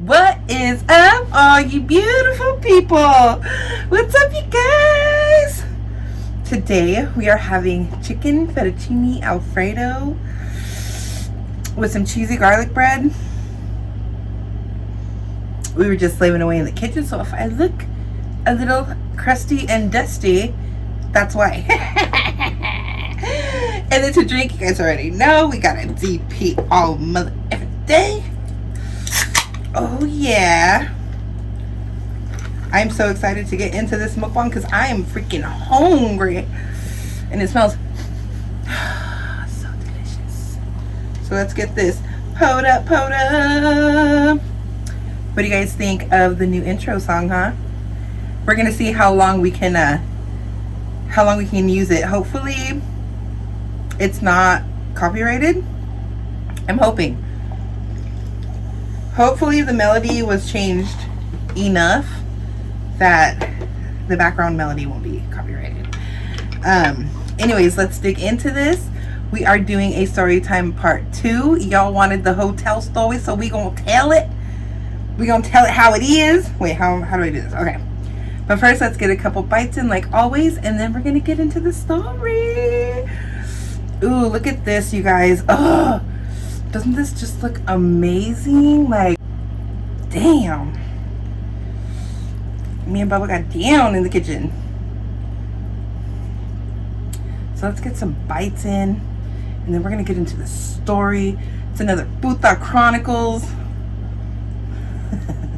What is up, all you beautiful people? What's up, you guys? Today we are having chicken fettuccine Alfredo with some cheesy garlic bread. We were just slaving away in the kitchen, so if I look a little crusty and dusty, that's why. And then to drink, you guys already know we got a DP all mother every day. Oh yeah, I'm so excited to get into this mukbang because I am freaking hungry and it smells so delicious. So let's get this puta. What do you guys think of the new intro song, huh? We're gonna see how long we can use it. Hopefully it's not copyrighted. I'm hoping. Hopefully the melody was changed enough that the background melody won't be copyrighted. Anyways, let's dig into this. We are doing a story time part 2. Y'all wanted the hotel story, so we gonna tell it. We gonna tell it how it is. Wait, how do I do this? Okay. But first, let's get a couple bites in like always, and then we're gonna get into the story. Ooh, look at this, you guys. Oh, doesn't this just look amazing? Like, damn. Me and Bubba got down in the kitchen. So let's get some bites in, and then we're gonna get into the story. It's another puta chronicles.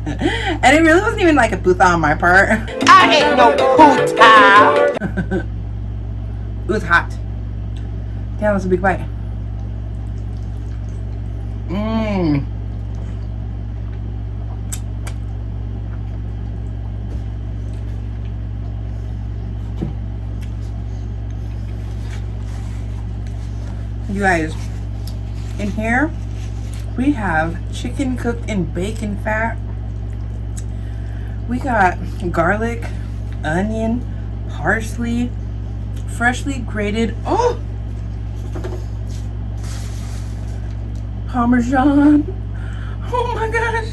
And it really wasn't even like a puta on my part. I ain't no puta. It was hot. Damn, that was a big bite. Mmm. You guys, in here we have chicken cooked in bacon fat. We got garlic, onion, parsley, freshly grated, Parmesan. Oh my gosh.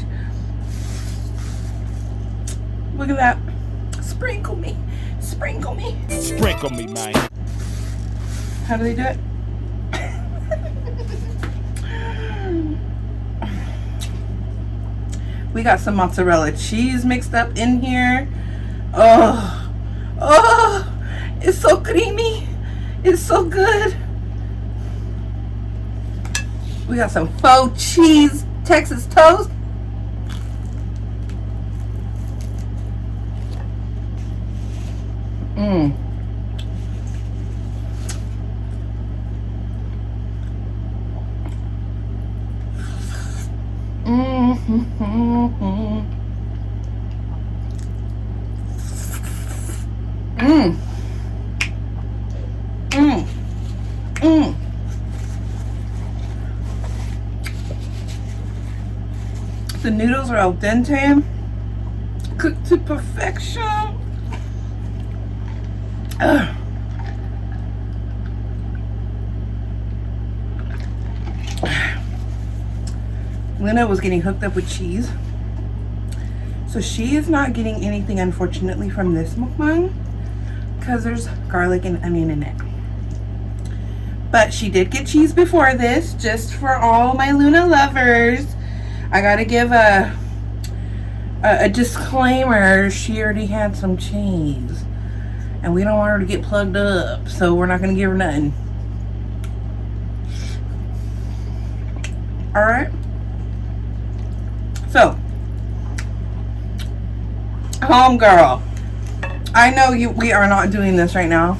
Look at that. Sprinkle me. Sprinkle me. Sprinkle me, man. How do they do it? We got some mozzarella cheese mixed up in here. Oh, it's so creamy. It's so good. We got some faux cheese Texas toast. Mmm. The noodles are al dente, cooked to perfection. Lena was getting hooked up with cheese, so she is not getting anything, unfortunately, from this mukbang because there's garlic and onion in it. But she did get cheese before this, just for all my Luna lovers. I gotta give a disclaimer. She already had some cheese, and we don't want her to get plugged up, so we're not gonna give her nothing. All right. So, homegirl, I know we are not doing this right now.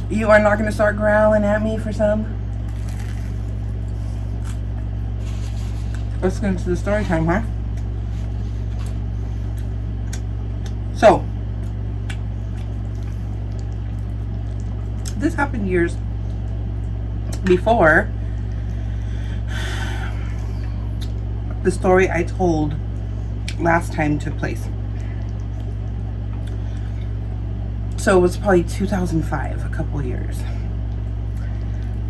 You are not going to start growling at me for some. Let's get into the story time, huh? So, this happened years before the story I told last time took place. So it was probably 2005, a couple years.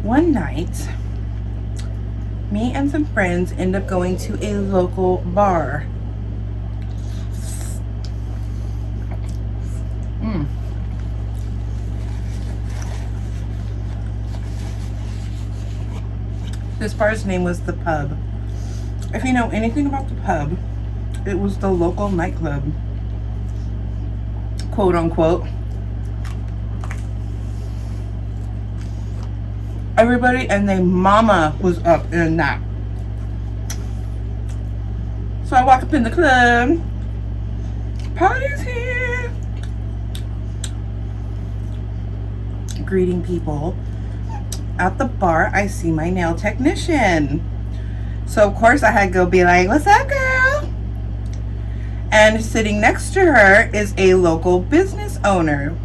One night, me and some friends end up going to a local bar. This bar's name was The Pub. If you know anything about The Pub, it was the local nightclub, quote unquote. Everybody and their mama was up in that. So I walk up in the club. Party's here. Greeting people. At the bar, I see my nail technician. So of course I had to go be like, "What's up, girl?" And sitting next to her is a local business owner.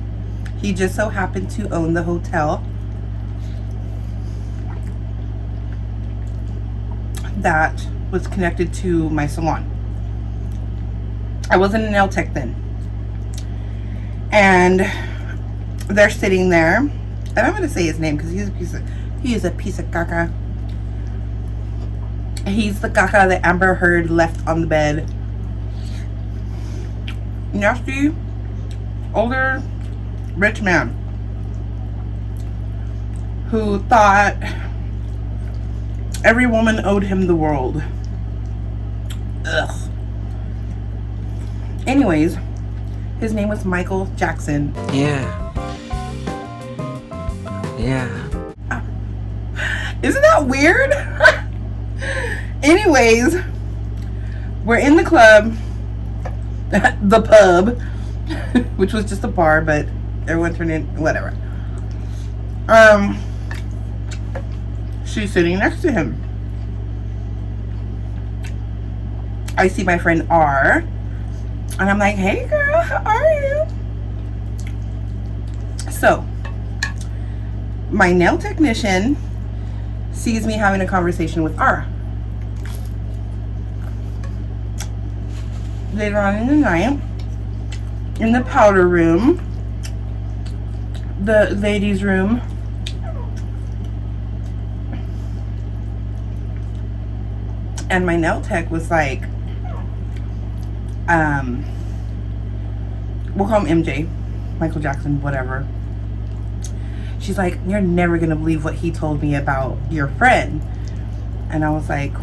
He just so happened to own the hotel that was connected to my salon. I wasn't a nail tech then. And they're sitting there, and I'm gonna say his name because he is a piece of caca. He's the caca that Amber Heard left on the bed. Nasty, older, rich man who thought every woman owed him the world. Ugh. Anyways, his name was Michael Jackson. Yeah. Isn't that weird? Anyways, we're in the club, the pub, which was just a bar, but everyone turned in, whatever. She's sitting next to him. I see my friend R, and I'm like, "Hey girl, how are you?" So, my nail technician sees me having a conversation with R. Later on in the night, in the powder room, the ladies' room, and my nail tech was like, we'll call him MJ, Michael Jackson, whatever. She's like, "You're never gonna believe what he told me about your friend." And I was like,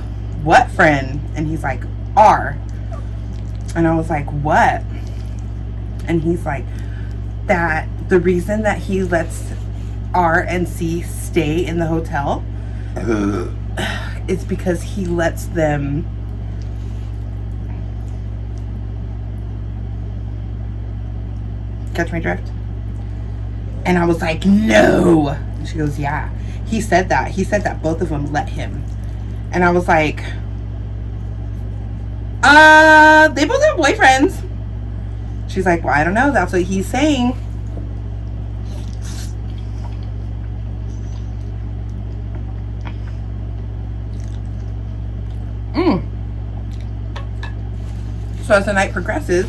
"What friend?" And he's like, "R." And I was like, "What?" And he's like, "That the reason that he lets R and C stay in the hotel is because he lets them catch my drift." And I was like, "No." And she goes, "Yeah, he said that. He said that both of them let him." And I was like, they both have boyfriends." She's like, "Well, I don't know. That's what he's saying." So as the night progresses,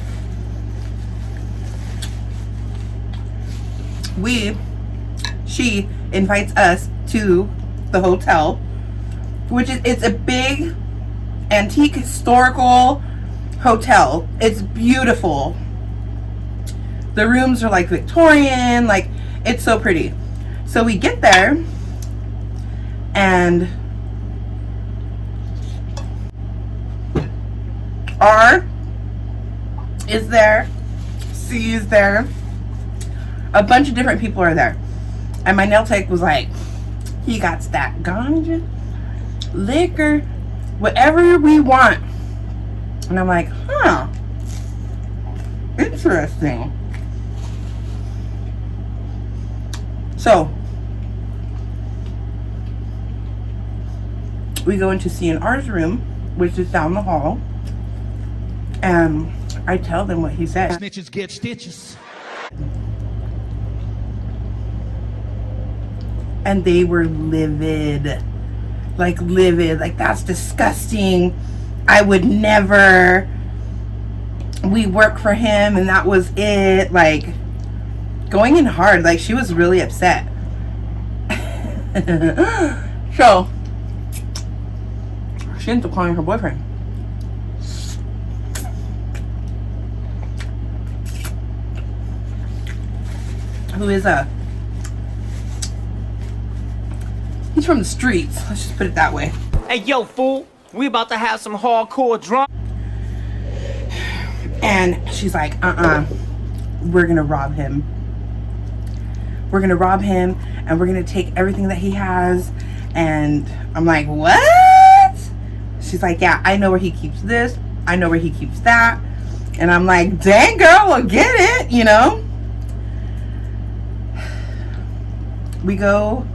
she invites us to the hotel, which is, it's a big antique historical hotel. It's beautiful. The rooms are like Victorian, like it's so pretty. So we get there and R is there, C is there, a bunch of different people are there. And my nail tech was like, "He got that ganja, liquor, whatever we want." And I'm like, "Huh, interesting." So we go into C and R's room, which is down the hall, and I tell them what he said. Snitches get stitches. And they were livid. Like, "That's disgusting. I would never. We work for him and that was it." Like, going in hard. Like, she was really upset. So She ends up calling her boyfriend. Who is he's from the streets. Let's just put it that way. Hey, yo, fool. We about to have some hardcore drama. And she's like, we're gonna rob him. We're gonna rob him and we're gonna take everything that he has. And I'm like, what? She's like, yeah, I know where he keeps this. I know where he keeps that. And I'm like, dang girl, well get it, you know? We go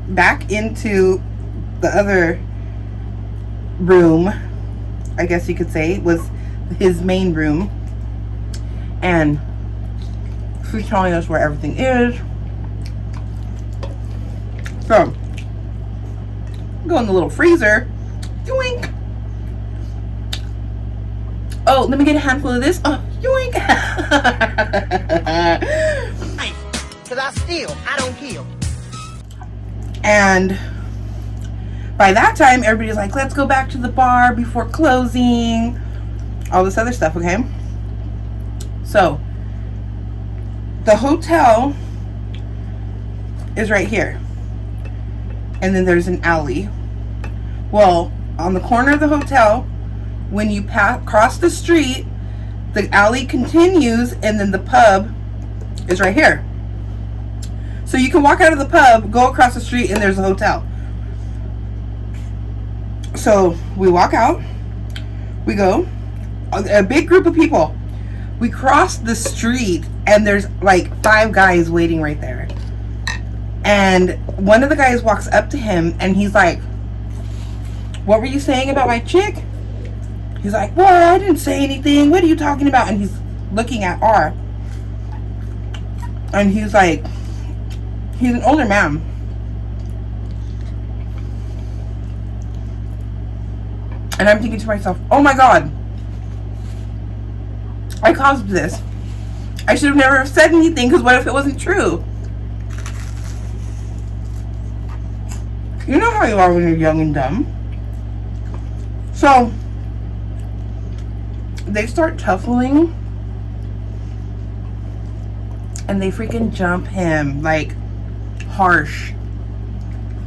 back into the other room, I guess you could say, was his main room. And she's telling us where everything is. So, go in the little freezer. Yoink! Oh, let me get a handful of this. Oh, yoink! Cause I don't kill. And by that time, everybody's like, let's go back to the bar before closing. All this other stuff, okay? So, the hotel is right here. And then there's an alley. Well, on the corner of the hotel, when you cross the street, the alley continues, and then the pub is right here. So you can walk out of the pub, go across the street, and there's a hotel. So we walk out, we go, a big group of people. We cross the street, and there's like 5 guys waiting right there. And one of the guys walks up to him, and he's like, what were you saying about my chick? He's like, well, I didn't say anything. What are you talking about? And he's looking at R. And he's like, he's an older man. And I'm thinking to myself, oh my God, I caused this. I should have never said anything, because what if it wasn't true? You know how you are when you're young and dumb. So, they start tuffling. And they freaking jump him, like, harsh.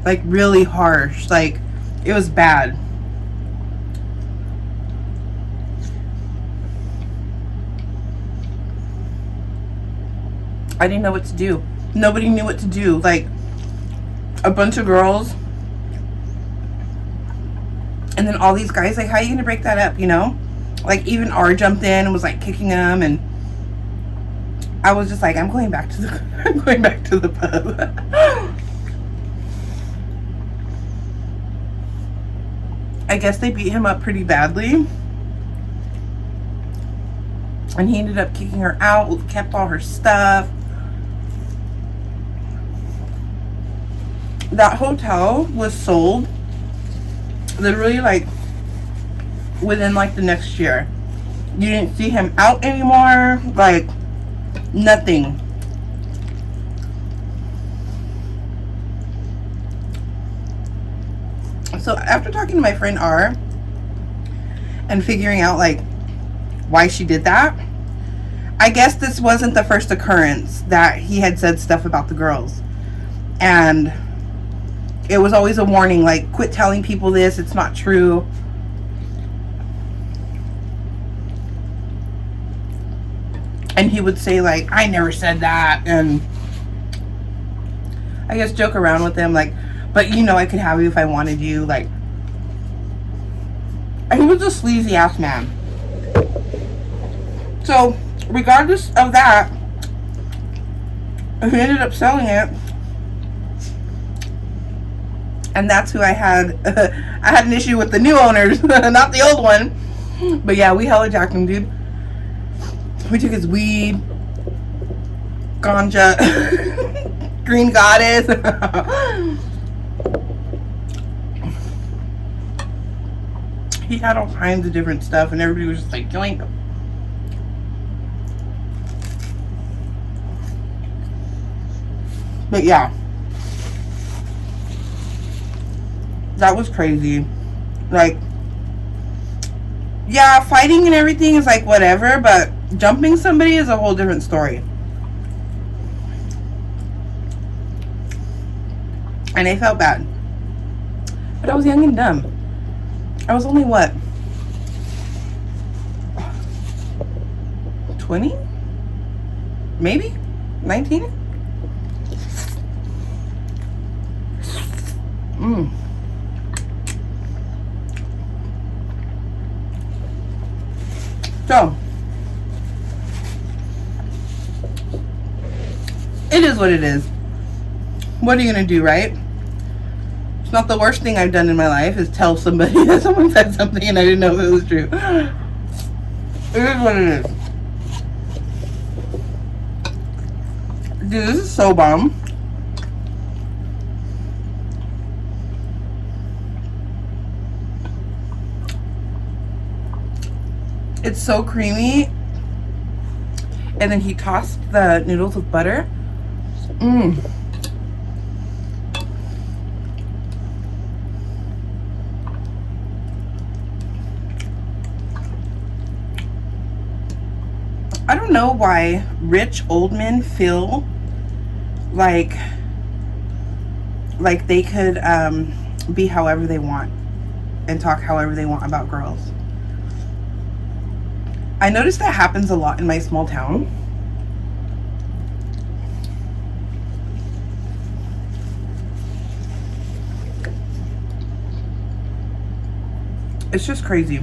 Like, really harsh. Like, it was bad. I didn't know what to do. Nobody knew what to do. Like, a bunch of girls. And then all these guys, like, how are you gonna break that up, you know? Like, even R jumped in and was, like, kicking him, and I was just like, I'm going back to the pub. I guess they beat him up pretty badly. And he ended up kicking her out, kept all her stuff. That hotel was sold literally like within like the next year. You didn't see him out anymore, like nothing. So after talking to my friend R and figuring out like why she did that, I guess this wasn't the first occurrence that he had said stuff about the girls. And it was always a warning, like, quit telling people this, it's not true. And he would say, like, I never said that, and I guess joke around with them, like, but you know I could have you if I wanted you, like. And he was a sleazy ass man. So, regardless of that, he ended up selling it. And that's who I had. I had an issue with the new owners, not the old one. But yeah, we hella jacked him, dude. We took his weed, ganja, green goddess. He had all kinds of different stuff, and everybody was just like, joint. But yeah. That was crazy. Like, yeah, fighting and everything is like whatever, but jumping somebody is a whole different story. And I felt bad. But I was young and dumb. I was only what? 20? Maybe? 19? So, it is what it is. What are you gonna do, right? It's not the worst thing I've done in my life is tell somebody that someone said something and I didn't know if it was true. It is what it is. Dude, this is so bomb. It's so creamy. And then he tossed the noodles with butter. I don't know why rich old men feel like they could be however they want and talk however they want about girls. I noticed that happens a lot in my small town. It's just crazy.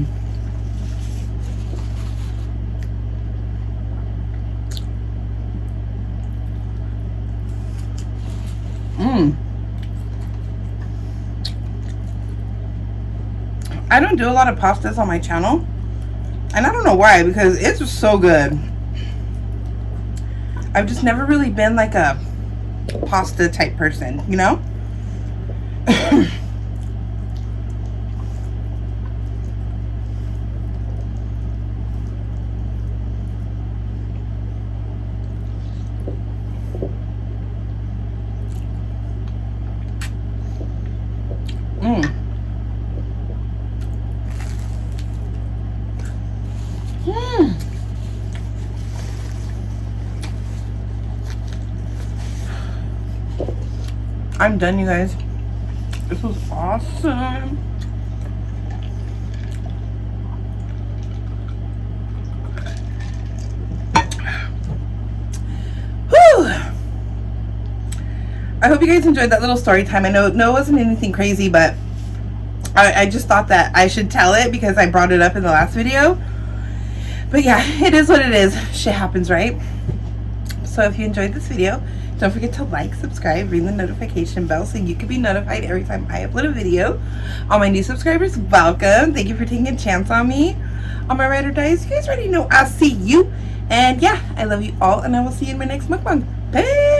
I don't do a lot of pastas on my channel. And I don't know why, because it's just so good. I've just never really been like a pasta type person, you know? I'm done, you guys. This was awesome. Whew. I hope you guys enjoyed that little story time. I know it wasn't anything crazy, but I just thought that I should tell it because I brought it up in the last video. But yeah, it is what it is. Shit happens, right? So if you enjoyed this video, don't forget to like, subscribe, ring the notification bell so you can be notified every time I upload a video. All my new subscribers, welcome. Thank you for taking a chance on me. All my ride or dies, you guys already know I'll see you. And yeah, I love you all, and I will see you in my next mukbang. Bye!